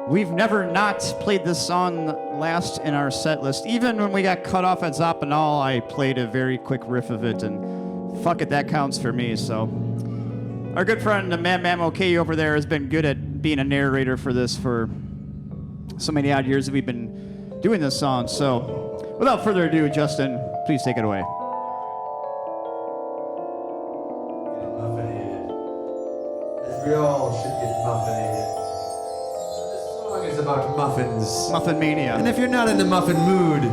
We've never not played this song last in our set list. Even when we got cut off at Zappanale, I played a very quick riff of it, and fuck it, that counts for me. So, our good friend Man OK over there has been good at being a narrator for this for so many odd years that we've been doing this song. So, without further ado, Justin, please take it away. We all should get muffinated. This song is about muffins. Muffin Mania. And if you're not in the muffin mood,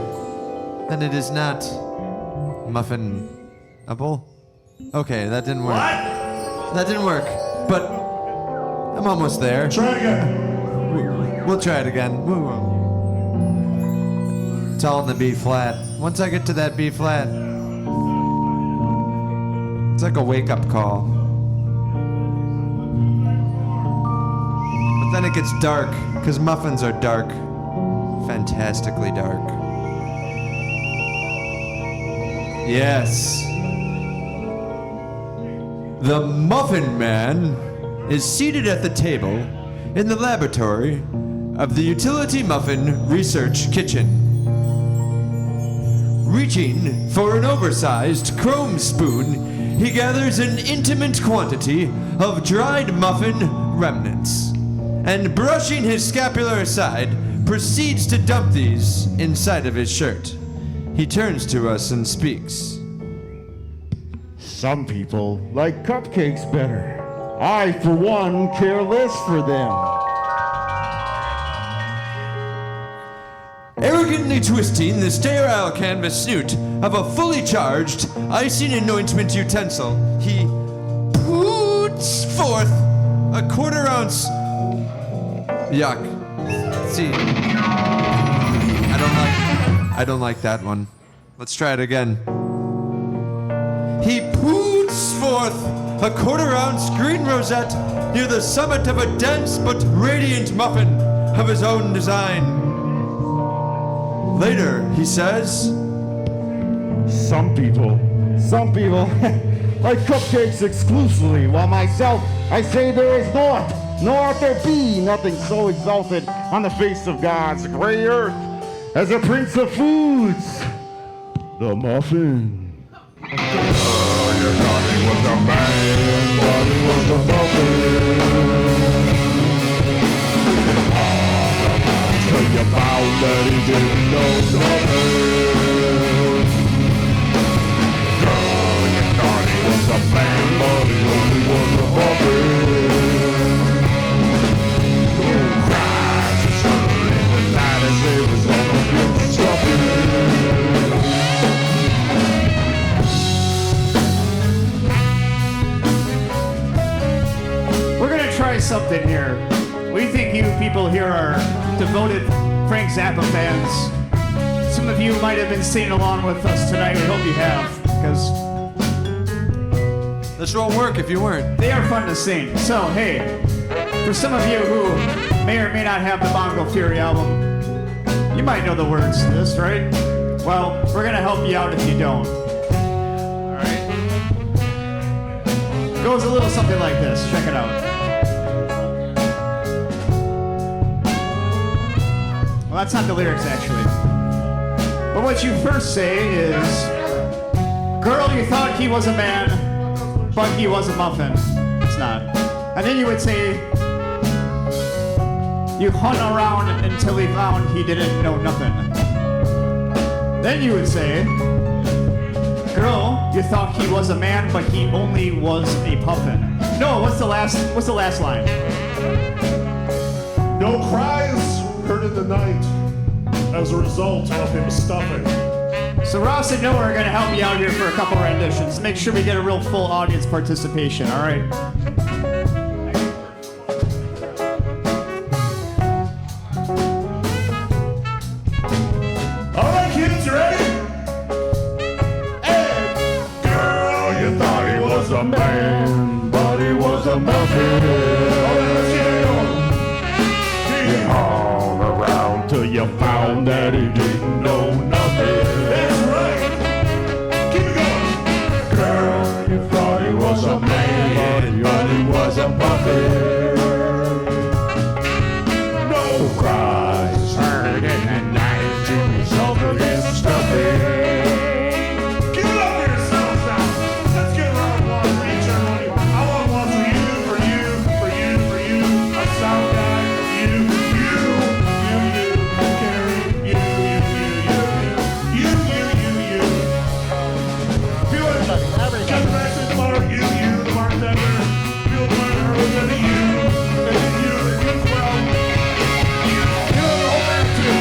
then it is not muffinable. Okay, that didn't work. What? That didn't work, but I'm almost there. Try it again. We'll try it again. It's all in the B flat. Once I get to that B flat, it's like a wake-up call. Then it gets dark, because muffins are dark. Fantastically dark. Yes. The Muffin Man is seated at the table in the laboratory of the Utility Muffin Research Kitchen. Reaching for an oversized chrome spoon, he gathers an intimate quantity of dried muffin remnants, and brushing his scapular aside, proceeds to dump these inside of his shirt. He turns to us and speaks. Some people like cupcakes better. I, for one, care less for them. Arrogantly twisting the sterile canvas snoot of a fully charged icing anointment utensil, he puts forth a quarter-ounce. Yuck. See, I don't like that one. Let's try it again. He puts forth a quarter-ounce green rosette near the summit of a dense but radiant muffin of his own design. Later, he says, Some people like cupcakes exclusively, while myself, I say there is naught, nor ought there be nothing so exalted on the face of God's gray earth as a prince of foods, the muffin. You thought he was a man, but he was a muffin. Till you found that he didn't know nothing. Girl, you thought he was a man, but he only was a muffin. Cries and shudder in the night as they was on a good stuffing. We're going to try something here. We think you people here are devoted Frank Zappa fans. Some of you might have been singing along with us tonight. We hope you have, because this won't work if you weren't. they are fun to sing. So, hey, for some of you who may or may not have the Bongo Fury album, you might know the words to this, right? Well, we're going to help you out if you don't. All right? It goes a little something like this. Check it out. Well, that's not the lyrics, actually. But what you first say is, girl, you thought he was a man, but he was a muffin. It's not. And then you would say, You hung around until he found he didn't know nothing. Then you would say, girl, you thought he was a man, but he only was a puffin. No, what's the last line? No cries heard in the night as a result of him stuffing. So Ross and Noah are going to help you out here for a couple renditions. Make sure we get a real full audience participation, all right? All right, kids, you ready? And girl, you thought he was a man, but he was a muffin. He hung around till you found that he didn't know nothing. That's right. Keep it going. Girl, you thought he was a man, but he was a muffin. No cries heard in the night to result of his stuffing. Give it up for yourselves now. Let's get a round of applause for each other. I want one for you, for you, for you, for you. A sound guy, you, Carrie, you. Feel it. Just Francis Mark, you, the bartender. Feel the bartender, and then you, and then you as well. You know the whole band too.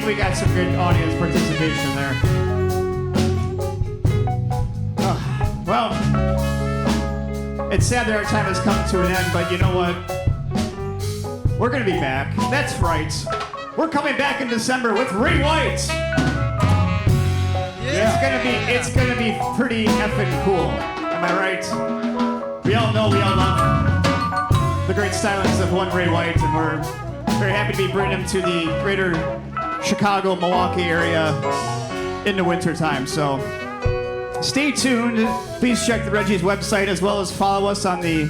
We got some good audience participation there. Well, it's sad that our time has come to an end, but you know what? We're gonna be back. That's right. We're coming back in December with Ray White. It's gonna be pretty effing cool. Am I right? We all love the great stylings of one Ray White, and we're very happy to be bringing him to the greater Chicago, Milwaukee area in the wintertime. So stay tuned. Please check the Reggie's website as well as follow us on the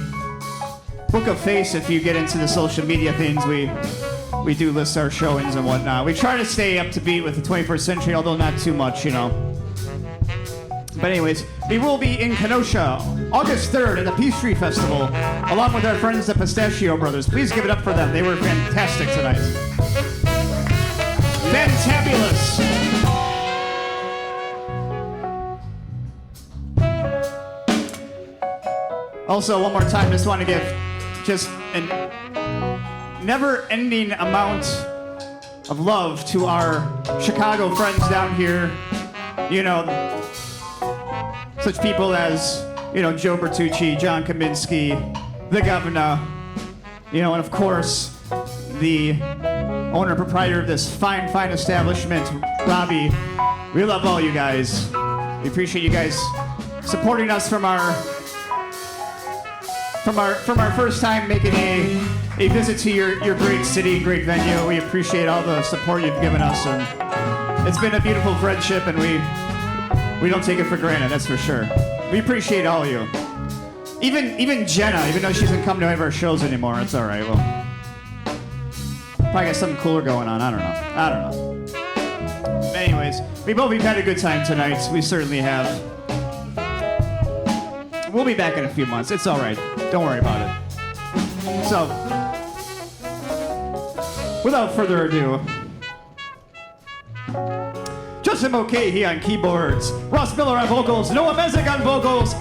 Book of Face if you get into the social media things. We do list our showings and whatnot. We try to stay up to beat with the 21st century, although not too much, you know. But anyways, we will be in Kenosha August 3rd at the Peachtree Festival, along with our friends the Pistachio Brothers. Please give it up for them. They were fantastic tonight. Fantabulous. Also, one more time, just want to give just a never-ending amount of love to our Chicago friends down here. You know, such people as, you know, Joe Bertucci, John Kaminsky, the Governor, You know, and of course, the owner and proprietor of this fine establishment, Robbie. We love all you guys. We appreciate you guys supporting us from our first time making a visit to your great city, great venue. We appreciate all the support you've given us, and it's been a beautiful friendship, and we don't take it for granted, that's for sure. We appreciate all of you. Even Jenna, even though she doesn't come to any of our shows anymore, it's all right. Well, probably got something cooler going on. I don't know. Anyways, we've had a good time tonight. We certainly have. We'll be back in a few months. It's all right. Don't worry about it. So, without further ado, Justin Mulcahy on keyboards, Ross Miller on vocals, Noah Mezek on vocals,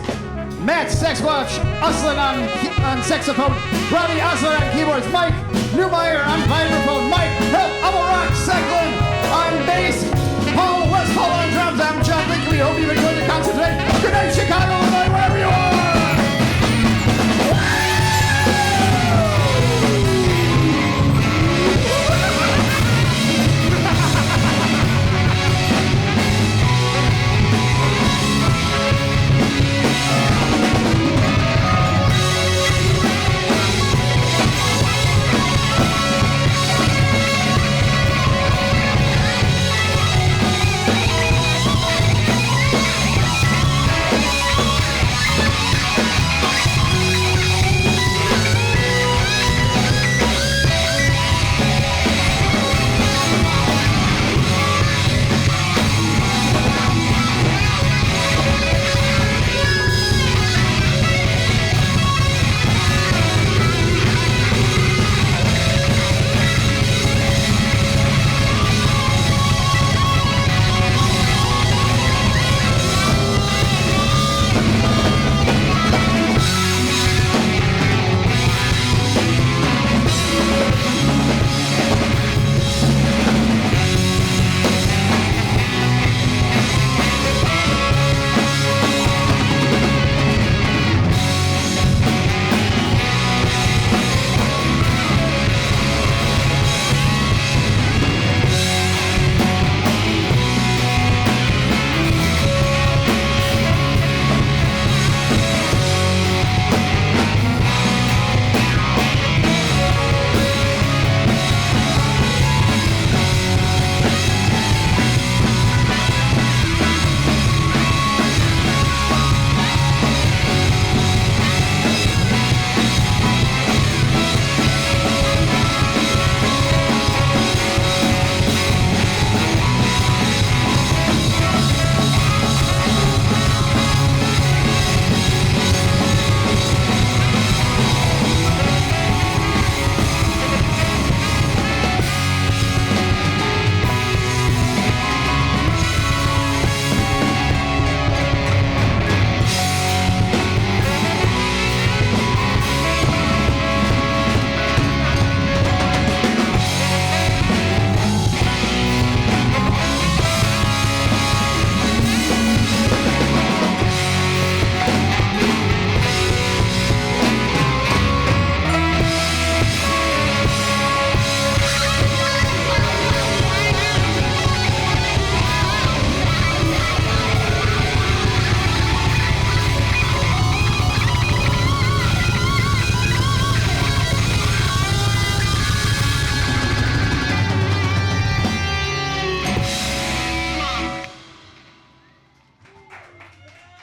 Matt Sexwatch Uslin on saxophone, Robbie Osler on keyboards, Mike Newmeyer on vibraphone, Mike Help Rock Secklin on bass, Paul Westfall on drums. I'm John Lincoln. We hope you've enjoyed the concert today. Good night, Chicago, Illinois, wherever you are.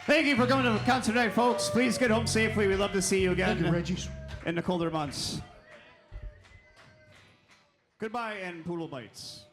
Thank you for coming to the concert tonight, folks. Please get home safely. We'd love to see you again. Thank you, Reggies. In the colder months. Goodbye and poodle bites.